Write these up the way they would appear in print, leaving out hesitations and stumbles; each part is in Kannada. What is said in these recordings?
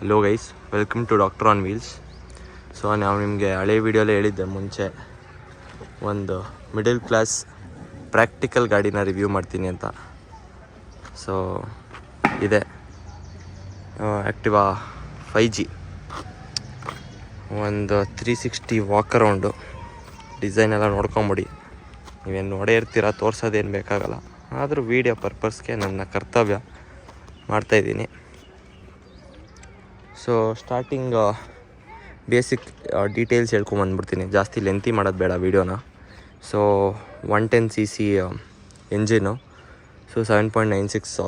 Hello guys, welcome to doctor on wheels. So ನಾವು ನಿಮಗೆ ಹಳೆ ವೀಡಿಯೋಲ್ಲೇ ಹೇಳಿದ್ದೆ ಮುಂಚೆ ಒಂದು ಮಿಡಲ್ ಕ್ಲಾಸ್ ಪ್ರಾಕ್ಟಿಕಲ್ ಗಾಡಿನ ರಿವ್ಯೂ ಮಾಡ್ತೀನಿ ಅಂತ. ಸೊ ಇದೆ ಆ್ಯಕ್ಟಿವಾ 5G, ಒಂದು 360 ವಾಕ್ ಅರೌಂಡು. ಡಿಸೈನ್ ಎಲ್ಲ ನೋಡ್ಕೊಂಬಿಡಿ. ನೀವೇನು ನೋಡೇ ಇರ್ತೀರ, ತೋರಿಸೋದೇನು ಬೇಕಾಗಲ್ಲ. ಆದರೂ ವೀಡಿಯೋ ಪರ್ಪಸ್ಗೆ ನನ್ನ ಕರ್ತವ್ಯ ಮಾಡ್ತಾಯಿದ್ದೀನಿ. ಸೊ ಸ್ಟಾರ್ಟಿಂಗ್ ಬೇಸಿಕ್ ಡೀಟೇಲ್ಸ್ ಹೇಳ್ಕೊಂಬಂದ್ಬಿಡ್ತೀನಿ, ಜಾಸ್ತಿ ಲೆಂತಿ ಮಾಡೋದು ಬೇಡ ವೀಡಿಯೋನ. So 110cc engine, so 7.96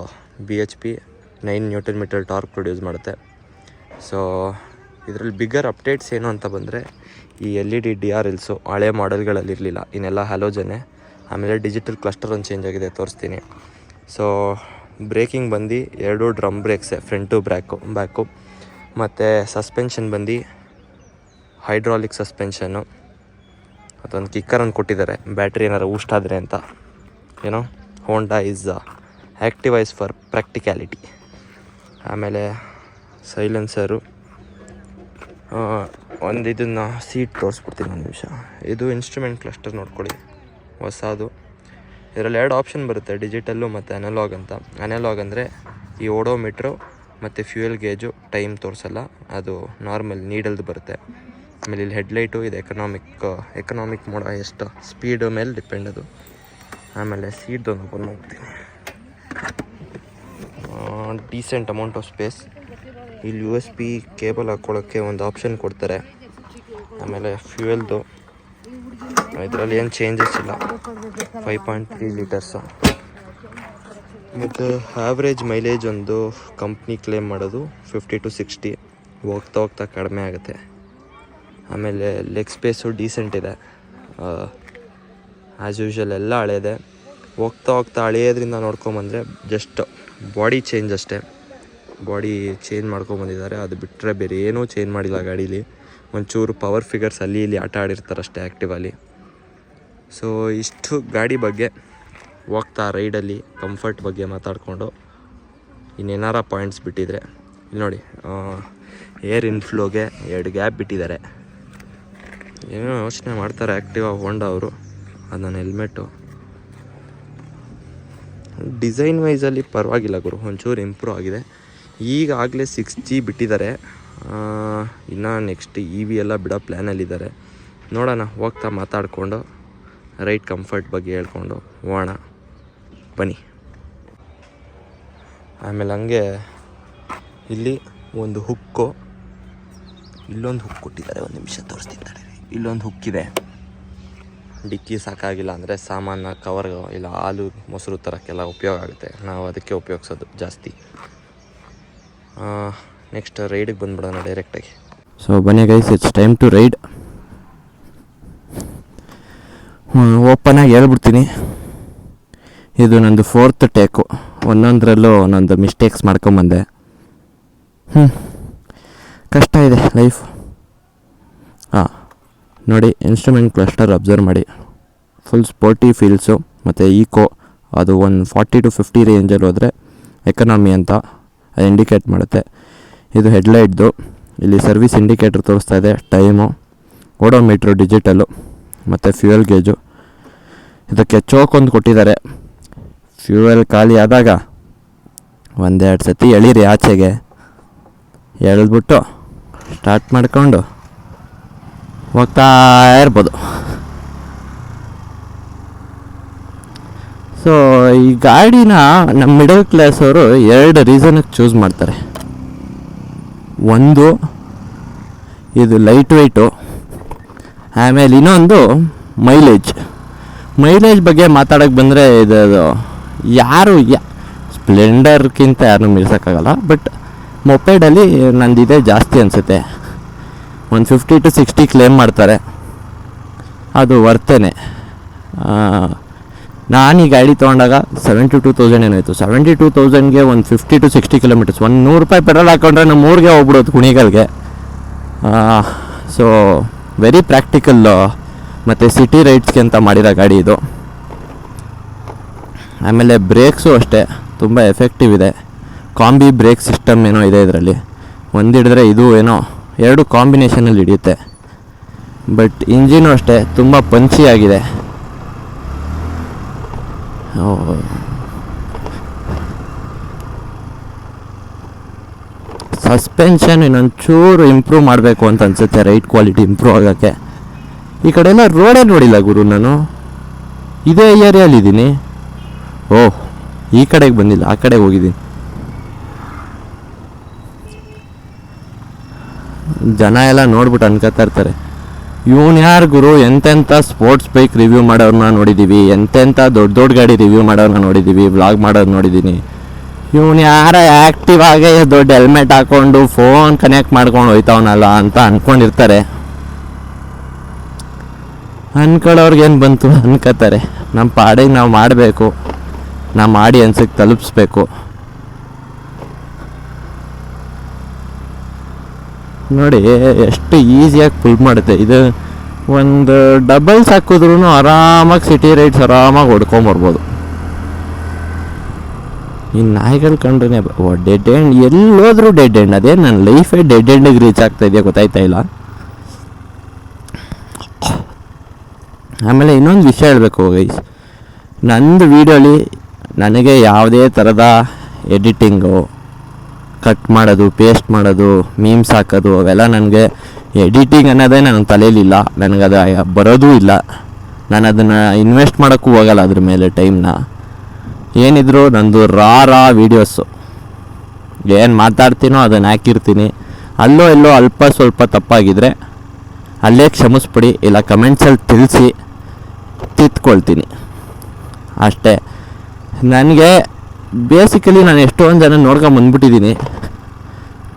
bhp, 9 Nm torque produce ಮಾಡುತ್ತೆ. ಸೊ ಇದರಲ್ಲಿ ಬಿಗ್ಗರ್ ಅಪ್ಡೇಟ್ಸ್ ಏನು ಅಂತ ಬಂದರೆ, ಈ LED DRLs ಹಳೆ ಮಾಡೆಲ್ಗಳಲ್ಲಿ ಇರಲಿಲ್ಲ, ಇನ್ನೆಲ್ಲ ಹ್ಯಾಲೋಜನ್ನೇ. ಆಮೇಲೆ ಡಿಜಿಟಲ್ ಕ್ಲಸ್ಟರ್ ಒಂದು ಚೇಂಜ್ ಆಗಿದೆ, ತೋರಿಸ್ತೀನಿ. ಸೊ ಬ್ರೇಕಿಂಗ್ ಬಂದು 2 ಡ್ರಮ್ ಬ್ರೇಕ್ಸೇ, ಫ್ರಂಟು ಬ್ಯಾಕು. ಮತ್ತು ಸಸ್ಪೆನ್ಷನ್ ಬಂದು ಹೈಡ್ರಾಲಿಕ್ ಸಸ್ಪೆನ್ಷನ್ನು. ಅದೊಂದು ಕಿಕ್ಕರನ್ನು ಕೊಟ್ಟಿದ್ದಾರೆ, ಬ್ಯಾಟ್ರಿ ಏನಾರು ಊಷ್ಟಾದರೆ ಅಂತ. ಏನೋ ಹೋಂಡಾ ಆ್ಯಕ್ಟಿವಾ ಇಸ್ ಫಾರ್ ಪ್ರಾಕ್ಟಿಕ್ಯಾಲಿಟಿ. ಆಮೇಲೆ ಸೈಲೆನ್ಸರು, ಒಂದು ಇದನ್ನು ಸೀಟ್ ತೋರಿಸ್ಬಿಡ್ತೀನಿ ಒಂದು ನಿಮಿಷ. ಇದು ಇನ್ಸ್ಟ್ರೂಮೆಂಟ್ ಕ್ಲಸ್ಟರ್ ನೋಡ್ಕೊಳ್ಳಿ, ಹೊಸದು. ಇದರಲ್ಲಿ 2 ಆಪ್ಷನ್ ಬರುತ್ತೆ, ಡಿಜಿಟಲ್ಲು ಮತ್ತು ಅನಲಾಗ್ ಅಂತ. ಅನಲಾಗ್ ಅಂದರೆ ಈ ಓಡೋಮೀಟ್ರು ಮತ್ತು ಫ್ಯೂಯಲ್ ಗೇಜು ಟೈಮ್ ತೋರಿಸಲ್ಲ, ಅದು ನಾರ್ಮಲ್ ನೀಡಲ್ದು ಬರುತ್ತೆ. ಆಮೇಲೆ ಇಲ್ಲಿ ಹೆಡ್ಲೈಟು, ಇದು ಎಕನಾಮಿಕ್ ಮೋಡ, ಎಷ್ಟು ಸ್ಪೀಡ್ ಮೇಲೆ ಡಿಪೆಂಡ್ ಅದು. ಆಮೇಲೆ ಸೀಟ್ದೊಂದು ಓಪನ್ ಮಾಡ್ತೀನಿ. Decent amount of space. ಇಲ್ಲಿ USB ಕೇಬಲ್ ಹಾಕ್ಕೊಳ್ಳೋಕ್ಕೆ ಒಂದು ಆಪ್ಷನ್ ಕೊಡ್ತಾರೆ. ಆಮೇಲೆ ಫ್ಯೂಯಲ್ದು ಇದರಲ್ಲಿ ಏನು ಚೇಂಜಸ್ ಇಲ್ಲ, 5.3 ಲೀಟರ್ಸು. ಮತ್ತು ಆವ್ರೇಜ್ ಮೈಲೇಜ್ ಒಂದು ಕಂಪ್ನಿ ಕ್ಲೇಮ್ ಮಾಡೋದು 50 to 60, ಹೋಗ್ತಾ ಕಡಿಮೆ ಆಗುತ್ತೆ. ಆಮೇಲೆ ಲೆಗ್ ಸ್ಪೇಸು ಡೀಸೆಂಟ್ ಇದೆ, ಆ್ಯಸ್ ಯೂಶ್ವಲ್ ಎಲ್ಲ ಹಳೇದೆ. ಹೋಗ್ತಾ ಹಳೆಯೋದ್ರಿಂದ ನೋಡ್ಕೊಂಬಂದರೆ ಜಸ್ಟ್ ಬಾಡಿ ಚೇಂಜ್ ಅಷ್ಟೇ, ಬಾಡಿ ಚೇಂಜ್ ಮಾಡ್ಕೊಂಬಂದಿದ್ದಾರೆ. ಅದು ಬಿಟ್ಟರೆ ಬೇರೆ ಏನೂ ಚೇಂಜ್ ಮಾಡಿಲ್ಲ ಗಾಡೀಲಿ. ಒಂಚೂರು ಪವರ್ ಫಿಗರ್ಸ್ ಅಲ್ಲಿ ಇಲ್ಲಿ ಆಟ ಆಡಿರ್ತಾರಷ್ಟೇ ಆ್ಯಕ್ಟಿವಲ್ಲಿ. ಸೊ ಇಷ್ಟು ಗಾಡಿ ಬಗ್ಗೆ ಹೋಗ್ತಾ ರೈಡಲ್ಲಿ ಕಂಫರ್ಟ್ ಬಗ್ಗೆ ಮಾತಾಡಿಕೊಂಡು ಇನ್ನೇನಾರ ಪಾಯಿಂಟ್ಸ್ ಬಿಟ್ಟಿದ್ರೆ ಇಲ್ಲಿ ನೋಡಿ. ಏರ್ ಇನ್ಫ್ಲೋಗೆ 2 ಗ್ಯಾಪ್ ಬಿಟ್ಟಿದ್ದಾರೆ. ಏನೋ ಯೋಚನೆ ಮಾಡ್ತಾರೆ ಆ್ಯಕ್ಟಿವಾ ಹೋಂಡಾ ಅವರು. ಅದು ನನ್ನ ಹೆಲ್ಮೆಟ್ಟು ಡಿಸೈನ್ ವೈಸಲ್ಲಿ ಪರವಾಗಿಲ್ಲ ಗುರು, ಒಂಚೂರು ಇಂಪ್ರೂವ್ ಆಗಿದೆ. ಈಗಾಗಲೇ 6G ಬಿಟ್ಟಿದ್ದಾರೆ, ಇನ್ನು ನೆಕ್ಸ್ಟ್ EV ಎಲ್ಲ ಬಿಡೋ ಪ್ಲ್ಯಾನಲ್ಲಿದ್ದಾರೆ. ನೋಡೋಣ, ಹೋಗ್ತಾ ಮಾತಾಡಿಕೊಂಡು ರೈಡ್ ಕಂಫರ್ಟ್ ಬಗ್ಗೆ ಹೇಳ್ಕೊಂಡು ಹೋಗೋಣ ಬನ್ನಿ. ಆಮೇಲೆ ಹಂಗೆ ಇಲ್ಲಿ ಒಂದು ಹುಕ್ಕು, ಇಲ್ಲೊಂದು ಹುಕ್ ಕೊಟ್ಟಿದ್ದಾರೆ, ಒಂದು ನಿಮಿಷ ತೋರಿಸ್ತಿದ್ದಾರೆ. ಇಲ್ಲೊಂದು ಹುಕ್ಕಿದೆ, ಡಿಕ್ಕಿ ಸಾಕಾಗಿಲ್ಲ ಅಂದರೆ ಸಾಮಾನು ಕವರ್ ಇಲ್ಲ ಹಾಲು ಮೊಸರು ತರೋಕ್ಕೆಲ್ಲ ಉಪಯೋಗ ಆಗುತ್ತೆ, ನಾವು ಅದಕ್ಕೆ ಉಪಯೋಗಿಸೋದು ಜಾಸ್ತಿ. ನೆಕ್ಸ್ಟ್ ರೈಡಿಗೆ ಬಂದುಬಿಡೋಣ ಡೈರೆಕ್ಟಾಗಿ. ಸೊ ಬನ್ನಿ guys, it's time to ride. ಓಪನಾಗಿ ಹೇಳ್ಬಿಡ್ತೀನಿ, ಇದು ನಂದು 4th ಟೇಕು. ಒಂದೊಂದರಲ್ಲೂ ಒಂದೊಂದು ಮಿಸ್ಟೇಕ್ಸ್ ಮಾಡ್ಕೊಂಬಂದೆ. ಕಷ್ಟ ಇದೆ ಲೈಫ್. ನೋಡಿ, ಇನ್ಸ್ಟ್ರೂಮೆಂಟ್ ಕ್ಲಸ್ಟರ್ ಅಬ್ಸರ್ವ್ ಮಾಡಿ, ಫುಲ್ ಸ್ಪೋರ್ಟಿ ಫೀಲ್ಸು ಮತ್ತು ಈಕೋ. ಅದು ಒಂದು 40 to 50 ರೇಂಜಲ್ಲಿ ಹೋದರೆ ಎಕನಾಮಿ ಅಂತ ಅದು ಇಂಡಿಕೇಟ್ ಮಾಡುತ್ತೆ. ಇದು ಹೆಡ್ಲೈಟ್ದು, ಇಲ್ಲಿ ಸರ್ವಿಸ್ ಇಂಡಿಕೇಟ್ರ್ ತೋರಿಸ್ತಾ ಇದೆ, ಟೈಮು, ಓಡೋಮೀಟ್ರು ಡಿಜಿಟಲು ಮತ್ತು ಫ್ಯೂಯಲ್ ಗೇಜು. ಇದಕ್ಕೆ ಚೋಕೊಂದು ಕೊಟ್ಟಿದ್ದಾರೆ. ಫ್ಯೂಯಲ್ ಖಾಲಿ ಆದಾಗ 1-2 ಸತಿ ಎಳೀರಿ ಆಚೆಗೆ, ಎಳೆದ್ಬಿಟ್ಟು ಸ್ಟಾರ್ಟ್ ಮಾಡ್ಕೊಂಡು ಹೋಗ್ತಾ ಇರ್ಬೋದು. ಸೊ ಈ ಗಾಡಿನ ನಮ್ಮ ಮಿಡಲ್ ಕ್ಲಾಸ್ ಅವರು 2 ರೀಸನ್ಗೆ ಚೂಸ್ ಮಾಡ್ತಾರೆ. ಒಂದು, ಇದು ಲೈಟ್ ವೆಯ್ಟು. ಆಮೇಲೆ ಇನ್ನೊಂದು ಮೈಲೇಜ್ ಬಗ್ಗೆ ಮಾತಾಡೋಕ್ಕೆ ಬಂದರೆ ಇದು ಯಾರು ಸ್ಪ್ಲೆಂಡರ್ಗಿಂತ ಯಾರನ್ನೂ ಮೀರ್ಸೋಕ್ಕಾಗಲ್ಲ. ಬಟ್ ಮೊಪೆಡಲ್ಲಿ ನಂದಿದೆ ಜಾಸ್ತಿ ಅನಿಸುತ್ತೆ, ಒಂದು 50 to 60 ಕ್ಲೇಮ್ ಮಾಡ್ತಾರೆ, ಅದು ವರ್ತೇನೆ. ನಾನು ಈ ಗಾಡಿ ತೊಗೊಂಡಾಗ 72,000 ಏನಾಯಿತು. 72,000ಗೆ ಒಂದು 50 to 60 ಕಿಲೋಮೀಟರ್ಸ್, ಒಂದು $100 ಪೆಟ್ರೋಲ್ ಹಾಕ್ಕೊಂಡ್ರೆ ನಮ್ಮ ಊರಿಗೆ ಹೋಗ್ಬಿಡೋದು ಕುಣಿಗಲ್ಗೆ. ಸೊ ವೆರಿ ಪ್ರಾಕ್ಟಿಕಲ್ ಮತ್ತು ಸಿಟಿ ರೈಡ್ಸ್ಗೆ ಅಂತ ಮಾಡಿರೋ ಗಾಡಿ ಇದು. ಆಮೇಲೆ ಬ್ರೇಕ್ಸು ಅಷ್ಟೇ ತುಂಬ ಎಫೆಕ್ಟಿವ್ ಇದೆ. ಕಾಂಬಿ ಬ್ರೇಕ್ ಸಿಸ್ಟಮ್ ಏನೋ ಇದೆ ಇದರಲ್ಲಿ. ಒಂದು ಹಿಡಿದ್ರೆ ಇದು ಏನೋ ಎರಡು ಕಾಂಬಿನೇಷನಲ್ಲಿ ಹಿಡಿಯುತ್ತೆ. ಬಟ್ ಇಂಜಿನು ಅಷ್ಟೇ ತುಂಬ ಪಂಚಿ ಆಗಿದೆ. ಸಸ್ಪೆನ್ಷನ್ ಇನ್ನೊಂಚೂರು ಇಂಪ್ರೂವ್ ಮಾಡಬೇಕು ಅಂತ ಅನ್ಸುತ್ತೆ, ರೈಟ್ ಕ್ವಾಲಿಟಿ ಇಂಪ್ರೂವ್ ಆಗೋಕ್ಕೆ. ಈ ಕಡೆ ಎಲ್ಲ ರೋಡೇ ನೋಡಿಲ್ಲ ಗುರು ನಾನು, ಇದೇ ಏರಿಯಾಲಿದ್ದೀನಿ. ಓಹ್, ಈ ಕಡೆಗೆ ಬಂದಿಲ್ಲ, ಆ ಕಡೆಗೆ ಹೋಗಿದ್ದೀನಿ. ಜನ ಎಲ್ಲ ನೋಡ್ಬಿಟ್ಟು ಅನ್ಕೋತಾ ಇರ್ತಾರೆ, ಇವನು ಯಾರು ಗುರು, ಎಂತೆಂಥ ಸ್ಪೋರ್ಟ್ಸ್ ಬೈಕ್ ರಿವ್ಯೂ ಮಾಡೋರನ್ನ ನೋಡಿದ್ದೀವಿ, ಎಂತೆಂಥ ದೊಡ್ಡ ದೊಡ್ಡ ಗಾಡಿ ರಿವ್ಯೂ ಮಾಡೋರನ್ನ ನೋಡಿದ್ದೀವಿ, ವ್ಲಾಗ್ ಮಾಡೋದು ನೋಡಿದ್ದೀನಿ. ಇವನು ಯಾರ ಆ್ಯಕ್ಟಿವ್ ಆಗೇ ದೊಡ್ಡ ಹೆಲ್ಮೆಟ್ ಹಾಕ್ಕೊಂಡು ಫೋನ್ ಕನೆಕ್ಟ್ ಮಾಡ್ಕೊಂಡು ಹೋಯ್ತವನಲ್ಲ ಅಂತ ಅಂದ್ಕೊಂಡಿರ್ತಾರೆ. ಅನ್ಕೊಳ್ಳೋರ್ಗೇನು ಬಂತು ಅನ್ಕೋತಾರೆ. ನಮ್ಮ ಪಾಡಿಗೆ ನಾವು ಮಾಡಬೇಕು, ನಮ್ಮ ಆಡಿಯನ್ಸಿಗೆ ತಲುಪಿಸ್ಬೇಕು. ನೋಡಿ ಎಷ್ಟು ಈಸಿಯಾಗಿ ಫುಲ್ ಮಾಡುತ್ತೆ ಇದು. ಒಂದು ಡಬಲ್ಸ್ ಹಾಕಿದ್ರೂ ಆರಾಮಾಗಿ ಸಿಟಿ ರೈಡ್ಸ್ ಆರಾಮಾಗಿ ಹೊಡ್ಕೊಂಬರ್ಬೋದು. ಈ ನಾಯಿಗಳು ಕಂಡ್ರೆ ಡೆಡ್ ಎಂಡ್, ಎಲ್ಲೋದ್ರೂ ಡೆಡ್ ಎಂಡ್. ಅದೇ ನನ್ನ ಲೈಫೇ ಡೆಡ್ ಎಂಡಿಗೆ ರೀಚ್ ಆಗ್ತಾ ಇದೆಯಾ ಗೊತ್ತಾಯ್ತಾ ಇಲ್ಲ. ಆಮೇಲೆ ಇನ್ನೊಂದು ವಿಷಯ ಹೇಳಬೇಕು ಗೈಸ್, ನಂದು ವೀಡಿಯೋಲಿ ನನಗೆ ಯಾವುದೇ ಥರದ ಎಡಿಟಿಂಗು, ಕಟ್ ಮಾಡೋದು, ಪೇಸ್ಟ್ ಮಾಡೋದು, ಮೀಮ್ಸ್ ಹಾಕೋದು ಅವೆಲ್ಲ ನನಗೆ ಎಡಿಟಿಂಗ್ ಅನ್ನೋದೇ ನನ್ನ ತಲೆಯಲ್ಲಿಲ್ಲ. ನನಗದು ಬರೋದೂ ಇಲ್ಲ. ನಾನು ಅದನ್ನು ಇನ್ವೆಸ್ಟ್ ಮಾಡೋಕ್ಕೂ ಹೋಗಲ್ಲ ಅದ್ರ ಮೇಲೆ ಟೈಮ್ನ. ಏನಿದ್ರು ನಂದು ರಾ ವೀಡಿಯೋಸು, ಏನು ಮಾತಾಡ್ತೀನೋ ಅದನ್ನು ಹಾಕಿರ್ತೀನಿ. ಅಲ್ಲೋ ಎಲ್ಲೋ ಅಲ್ಪ ಸ್ವಲ್ಪ ತಪ್ಪಾಗಿದ್ದರೆ ಅಲ್ಲೇ ಕ್ಷಮಿಸ್ಬಿಡಿ, ಇಲ್ಲ ಕಮೆಂಟ್ಸಲ್ಲಿ ತಿಳಿಸಿ ತಿದ್ಕೊಳ್ತೀನಿ ಅಷ್ಟೇ. ನನಗೆ ಬೇಸಿಕಲಿ ನಾನು ಎಷ್ಟೊಂದು ಜನ ನೋಡ್ಕೊಂಬಂದ್ಬಿಟ್ಟಿದ್ದೀನಿ.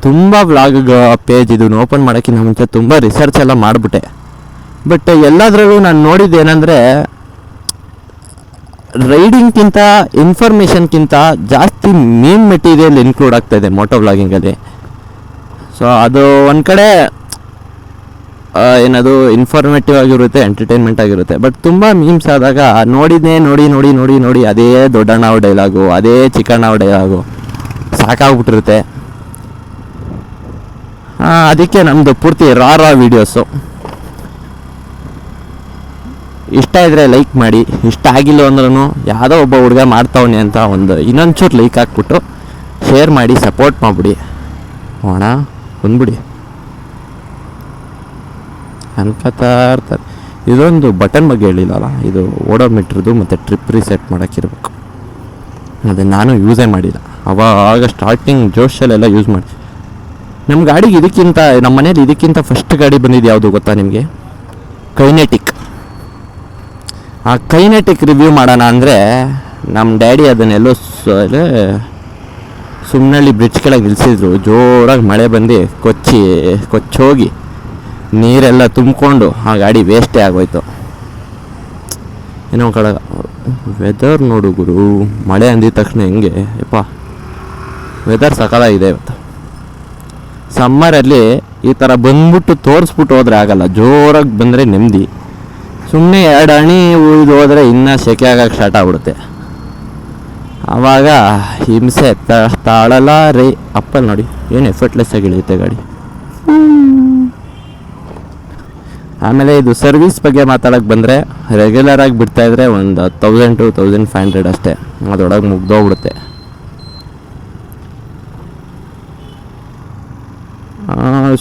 ತುಂಬ ವ್ಲಾಗ್ ಪೇಜ್ ಇದನ್ನು ಓಪನ್ ಮಾಡೋಕ್ಕಿಂತ ಮುಂಚೆ ತುಂಬ ರಿಸರ್ಚ್ ಎಲ್ಲ ಮಾಡಿಬಿಟ್ಟೆ. ಬಟ್ ಎಲ್ಲದರಲ್ಲೂ ನಾನು ನೋಡಿದ್ದೇನೆಂದರೆ, ರೈಡಿಂಗ್ಗಿಂತ ಇನ್ಫಾರ್ಮೇಷನ್ಗಿಂತ ಜಾಸ್ತಿ ಮೀಮ್ ಮೆಟೀರಿಯಲ್ ಇನ್ಕ್ಲೂಡ್ ಆಗ್ತಾಯಿದೆ ಮೋಟೋ ವ್ಲಾಗಿಂಗಲ್ಲಿ. ಸೊ ಅದು ಒಂದು ಕಡೆ ಏನದು ಇನ್ಫಾರ್ಮೇಟಿವ್ ಆಗಿರುತ್ತೆ, ಎಂಟರ್ಟೈನ್ಮೆಂಟ್ ಆಗಿರುತ್ತೆ. ಬಟ್ ತುಂಬ ಮೀಮ್ಸ್ ಆದಾಗ ನೋಡಿದ್ನೇ ನೋಡಿ ಅದೇ ದೊಡ್ಡಣ್ಣವ ಡೈಲಾಗು, ಅದೇ ಚಿಕ್ಕಣ್ಣವ ಡೈಲಾಗು ಸಾಕಾಗ್ಬಿಟ್ಟಿರುತ್ತೆ. ಅದಕ್ಕೆ ನಮ್ಮದು ಪೂರ್ತಿ ರಾ ವೀಡಿಯೋಸು. ಇಷ್ಟ ಇದ್ದರೆ ಲೈಕ್ ಮಾಡಿ, ಇಷ್ಟ ಆಗಿಲ್ಲ ಅಂದ್ರೂ ಯಾವುದೋ ಒಬ್ಬ ಹುಡುಗ ಮಾಡ್ತಾವನೆ ಅಂತ ಒಂದು ಇನ್ನೊಂಚೂರು ಲೈಕ್ ಹಾಕ್ಬಿಟ್ಟು ಶೇರ್ ಮಾಡಿ ಸಪೋರ್ಟ್ ಮಾಡಿಬಿಡಿ. ಹೋಣ ಬಂದ್ಬಿಡಿ ಅನ್ಕೋತಾ ಇರ್ತಾರೆ. ಇದೊಂದು ಬಟನ್ ಬಗ್ಗೆ ಹೇಳಿಲ್ಲಲ್ಲ, ಇದು ಓಡೋಮೀಟ್ರದ್ದು ಮತ್ತು ಟ್ರಿಪ್ ರೀಸೆಟ್ ಮಾಡೋಕ್ಕಿರ್ಬೇಕು. ಅದು ನಾನು ಯೂಸೇ ಮಾಡಿಲ್ಲ. ಅವಾಗ ಸ್ಟಾರ್ಟಿಂಗ್ ಜೋಶಲ್ಲೆಲ್ಲ ಯೂಸ್ ಮಾಡಿ. ನಮ್ಮ ಗಾಡಿಗೆ ಇದಕ್ಕಿಂತ, ನಮ್ಮ ಮನೇಲಿ ಇದಕ್ಕಿಂತ ಫಸ್ಟ್ ಗಾಡಿ ಬಂದಿದ್ದು ಯಾವುದು ಗೊತ್ತಾ ನಿಮಗೆ? ಕೈನೆಟಿಕ್. ಆ ಕೈನೆಟಿಕ್ ರಿವ್ಯೂ ಮಾಡೋಣ ಅಂದರೆ ನಮ್ಮ ಡ್ಯಾಡಿ ಅದನ್ನೆಲ್ಲೋ ಸುಮ್ಮನಲ್ಲಿ ಬ್ರಿಡ್ಜ್ ಕೆಳಗೆ ನಿಲ್ಲಿಸಿದ್ರು. ಜೋರಾಗಿ ಮಳೆ ಬಂದು ಕೊಚ್ಚೋಗಿ ನೀರೆಲ್ಲ ತುಂಬಿಕೊಂಡು ಆ ಗಾಡಿ ವೇಸ್ಟೇ ಆಗೋಯ್ತು. ಏನೋ ಕಡೆ ವೆದರ್ ನೋಡು ಗುರು, ಮಳೆ ಅಂದಿದ ತಕ್ಷಣ ಹೆಂಗೆ ಯಪ್ಪ ವೆದರ್ ಸಕಾಲಾಗಿದೆ ಇವತ್ತು. ಸಮ್ಮರಲ್ಲಿ ಈ ಥರ ಬಂದ್ಬಿಟ್ಟು ತೋರಿಸ್ಬಿಟ್ಟು ಹೋದರೆ ಆಗಲ್ಲ, ಜೋರಾಗಿ ಬಂದರೆ ನೆಮ್ಮದಿ. ಸುಮ್ಮನೆ 2 ಹನಿ ಉಳಿದು ಹೋದರೆ ಇನ್ನೂ ಸೆಕೆ ಆಗೋಕ್ಕೆ ಸ್ಟಾರ್ಟ್ ಆಗ್ಬಿಡುತ್ತೆ. ಆವಾಗ ಹಿಂಸೆ ತಾಳಲ್ಲ ರೀ. ಅಪ್ಪಲ್ಲಿ ನೋಡಿ ಏನು ಎಫರ್ಟ್ಲೆಸ್ ಆಗಿ ಇಳಿಯುತ್ತೆ ಗಾಡಿ. ಆಮೇಲೆ ಇದು ಸರ್ವಿಸ್ ಬಗ್ಗೆ ಮಾತಾಡೋಕ್ಕೆ ಬಂದರೆ, ರೆಗ್ಯುಲರಾಗಿ ಬಿಡ್ತಾಯಿದ್ರೆ ಒಂದು 1000 to 1500 ಅಷ್ಟೇ, ಅದರೊಳಗೆ ಮುಗ್ದೋಗ್ಬಿಡುತ್ತೆ.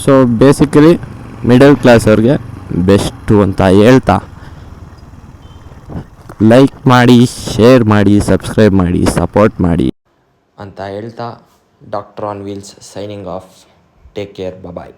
ಸೊ ಬೇಸಿಕಲಿ ಮಿಡಲ್ ಕ್ಲಾಸ್ ಅವ್ರಿಗೆ ಬೆಸ್ಟು ಅಂತ ಹೇಳ್ತಾ, ಲೈಕ್ ಮಾಡಿ, ಶೇರ್ ಮಾಡಿ, ಸಬ್ಸ್ಕ್ರೈಬ್ ಮಾಡಿ, ಸಪೋರ್ಟ್ ಮಾಡಿ ಅಂತ ಹೇಳ್ತಾ, doctor on wheels signing off. Take care, bye.